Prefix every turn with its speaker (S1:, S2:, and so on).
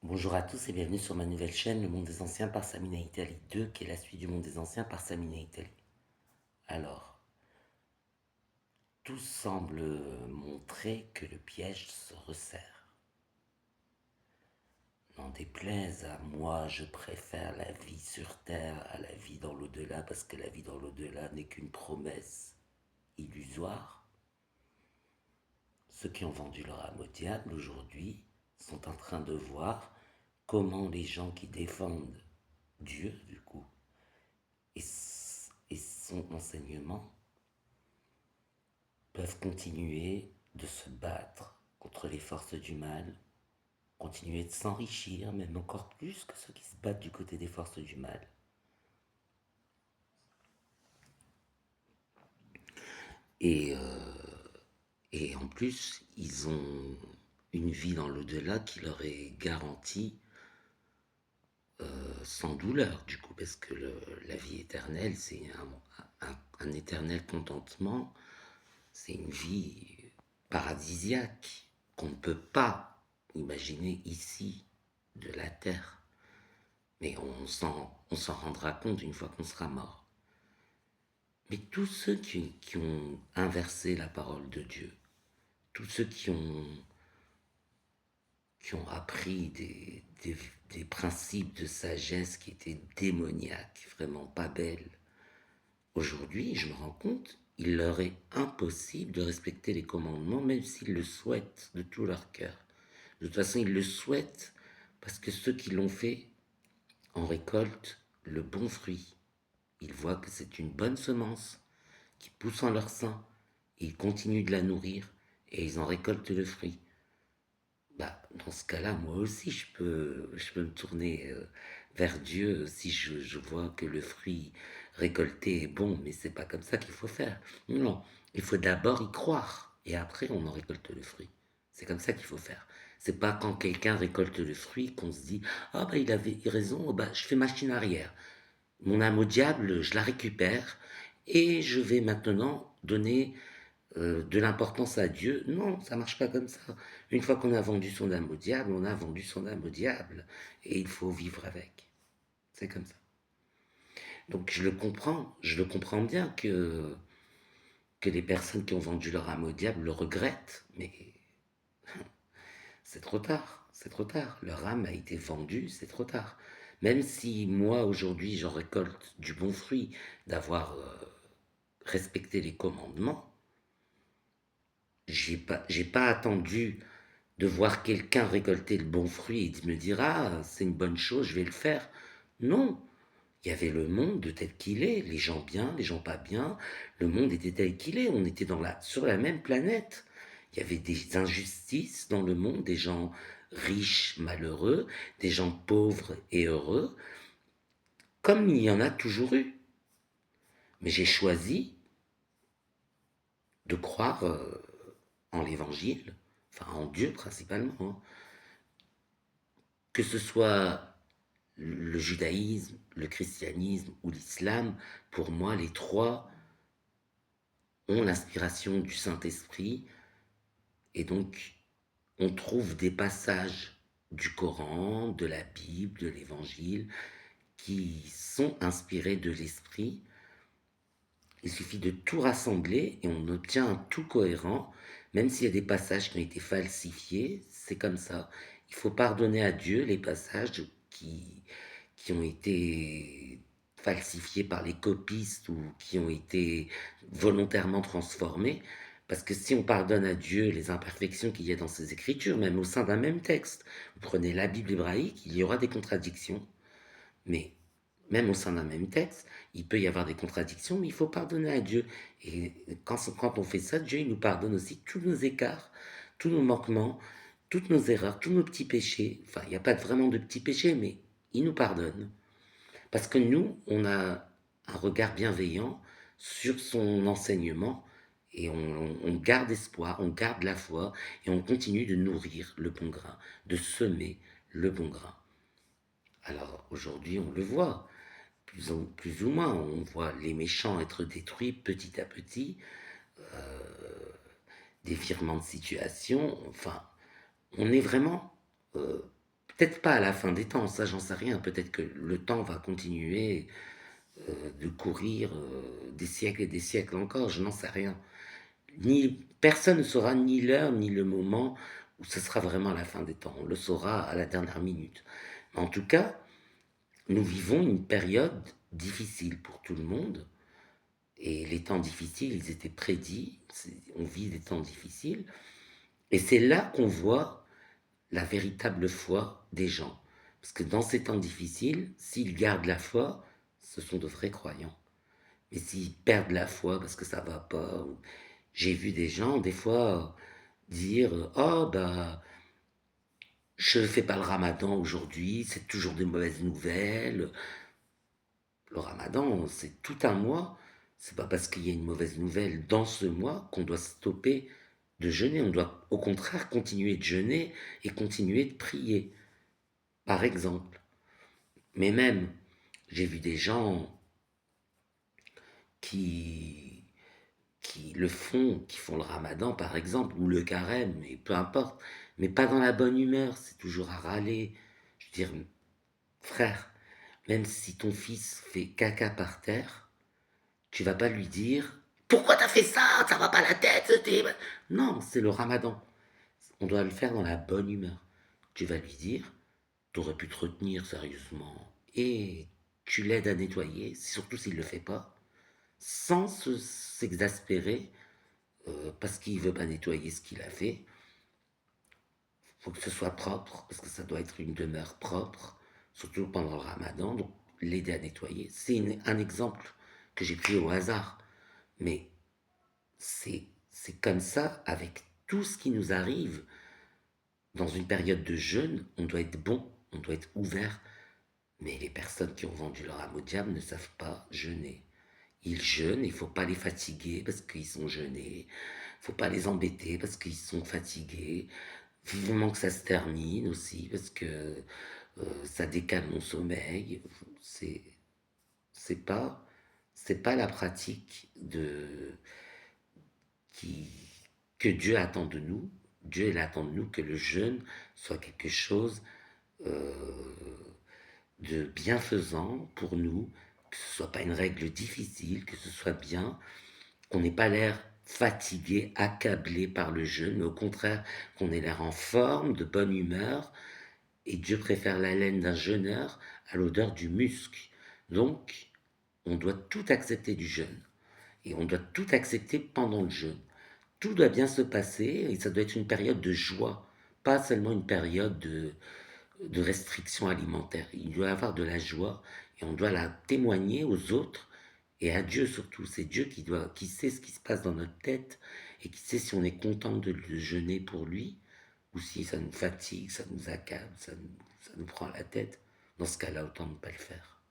S1: Bonjour à tous et bienvenue sur ma nouvelle chaîne Le Monde des Anciens par Samina Italie 2, qui est la suite du Monde des Anciens par Samina Italie. Alors, tout semble montrer que le piège se resserre. N'en déplaise à moi, je préfère la vie sur Terre à la vie dans l'au-delà, parce que la vie dans l'au-delà n'est qu'une promesse illusoire. Ceux qui ont vendu leur âme au diable aujourd'hui sont en train de voir comment les gens qui défendent Dieu, du coup, et, et son enseignement peuvent continuer de se battre contre les forces du mal, continuer de s'enrichir, même encore plus que ceux qui se battent du côté des forces du mal. Et, et en plus, ils ont une vie dans l'au-delà qui leur est garantie sans douleur, du coup, parce que la vie éternelle, c'est un éternel contentement, c'est une vie paradisiaque qu'on ne peut pas imaginer ici, de la terre. Mais on s'en rendra compte une fois qu'on sera mort. Mais tous ceux qui ont inversé la parole de Dieu, tous ceux qui ont appris des principes de sagesse qui étaient démoniaques, vraiment pas belles, aujourd'hui, je me rends compte, il leur est impossible de respecter les commandements, même s'ils le souhaitent de tout leur cœur. De toute façon, ils le souhaitent parce que ceux qui l'ont fait en récoltent le bon fruit. Ils voient que c'est une bonne semence qui pousse en leur sein, ils continuent de la nourrir et ils en récoltent le fruit. Bah, dans ce cas-là, moi aussi, je peux me tourner vers Dieu si je vois que le fruit récolté est bon, mais c'est pas comme ça qu'il faut faire. Non, il faut d'abord y croire et après on en récolte le fruit. C'est comme ça qu'il faut faire. C'est pas quand quelqu'un récolte le fruit qu'on se dit ah bah il avait raison, oh, bah je fais machine arrière. Mon âme au diable, je la récupère et je vais maintenant donner de l'importance à Dieu. Non, ça marche pas comme ça. Une fois qu'on a vendu son âme au diable, on a vendu son âme au diable et il faut vivre avec. C'est comme ça. Donc je le comprends bien que les personnes qui ont vendu leur âme au diable le regrettent, mais c'est trop tard, c'est trop tard. Leur âme a été vendue, c'est trop tard. Même si moi aujourd'hui j'en récolte du bon fruit d'avoir respecté les commandements, j'ai pas attendu de voir quelqu'un récolter le bon fruit et de me dire ah c'est une bonne chose, je vais le faire. Non, il y avait le monde de tel qu'il est, les gens bien, les gens pas bien, le monde était tel qu'il est, on était sur la même planète. Il y avait des injustices dans le monde, des gens riches, malheureux, des gens pauvres et heureux, comme il y en a toujours eu. Mais j'ai choisi de croire en l'évangile, enfin en Dieu principalement, hein. Que ce soit le judaïsme, le christianisme ou l'islam, pour moi, les trois ont l'inspiration du Saint-Esprit et donc on trouve des passages du Coran, de la Bible, de l'Évangile qui sont inspirés de l'Esprit. Il suffit de tout rassembler et on obtient un tout cohérent, même s'il y a des passages qui ont été falsifiés, c'est comme ça. Il faut pardonner à Dieu les passages qui ont été falsifiés par les copistes ou qui ont été volontairement transformés. Parce que si on pardonne à Dieu les imperfections qu'il y a dans ses écritures, même au sein d'un même texte, vous prenez la Bible hébraïque, il y aura des contradictions, mais même au sein d'un même texte, il peut y avoir des contradictions, mais il faut pardonner à Dieu. Et quand on fait ça, Dieu il nous pardonne aussi tous nos écarts, tous nos manquements, toutes nos erreurs, tous nos petits péchés. Enfin, il n'y a pas vraiment de petits péchés, mais il nous pardonne. Parce que nous, on a un regard bienveillant sur son enseignement et on garde espoir, on garde la foi et on continue de nourrir le bon grain, de semer le bon grain. Alors aujourd'hui, on le voit, plus ou moins, on voit les méchants être détruits petit à petit, des virements de situation, enfin, on est vraiment Peut-être pas à la fin des temps, ça j'en sais rien. Peut-être que le temps va continuer de courir des siècles et des siècles encore, je n'en sais rien. Personne ne saura ni l'heure ni le moment où ce sera vraiment la fin des temps. On le saura à la dernière minute. Mais en tout cas, nous vivons une période difficile pour tout le monde. Et les temps difficiles, ils étaient prédits. On vit des temps difficiles. Et c'est là qu'on voit la véritable foi des gens. Parce que dans ces temps difficiles, s'ils gardent la foi, ce sont de vrais croyants. Mais s'ils perdent la foi parce que ça va pas, j'ai vu des gens, des fois, dire oh, bah, je ne fais pas le ramadan aujourd'hui, c'est toujours des mauvaises nouvelles. Le ramadan, c'est tout un mois. C'est pas parce qu'il y a une mauvaise nouvelle dans ce mois qu'on doit stopper de jeûner. On doit au contraire continuer de jeûner et continuer de prier, par exemple. Mais même, j'ai vu des gens qui, qui le font, qui font le ramadan par exemple, ou le carême, mais peu importe, mais pas dans la bonne humeur, c'est toujours à râler. Je veux dire, frère, même si ton fils fait caca par terre, tu vas pas lui dire pourquoi t'as fait ça, ça va pas la tête, non, c'est le ramadan. On doit le faire dans la bonne humeur. Tu vas lui dire, t'aurais pu te retenir sérieusement et tu l'aides à nettoyer, surtout s'il le fait pas, sans s'exaspérer parce qu'il veut pas nettoyer ce qu'il a fait. Faut que ce soit propre, parce que ça doit être une demeure propre, surtout pendant le ramadan, donc l'aider à nettoyer. C'est un exemple que j'ai pris au hasard, mais c'est comme ça avec tout ce qui nous arrive. Dans une période de jeûne, on doit être bon, on doit être ouvert, mais les personnes qui ont vendu leur âme au diable ne savent pas jeûner. Ils jeûnent, il ne faut pas les fatiguer parce qu'ils sont jeûnés, il ne faut pas les embêter parce qu'ils sont fatigués. Vivement que ça se termine aussi parce que ça décale mon sommeil. C'est c'est pas c'est pas la pratique de qui que Dieu attend de nous. Dieu il attend de nous que le jeûne soit quelque chose euh, de bienfaisant pour nous, que ce soit pas une règle difficile, que ce soit bien, qu'on n'ait pas l'air fatigué, accablé par le jeûne, mais au contraire qu'on ait l'air en forme, de bonne humeur. Et Dieu préfère la laine d'un jeûneur à l'odeur du musc. Donc, on doit tout accepter du jeûne. Et on doit tout accepter pendant le jeûne. Tout doit bien se passer et ça doit être une période de joie, pas seulement une période de restriction alimentaire. Il doit y avoir de la joie et on doit la témoigner aux autres et à Dieu surtout. C'est Dieu qui sait ce qui se passe dans notre tête et qui sait si on est content de jeûner pour lui ou si ça nous fatigue, ça nous accable, ça nous prend la tête. Dans ce cas-là, autant ne pas le faire.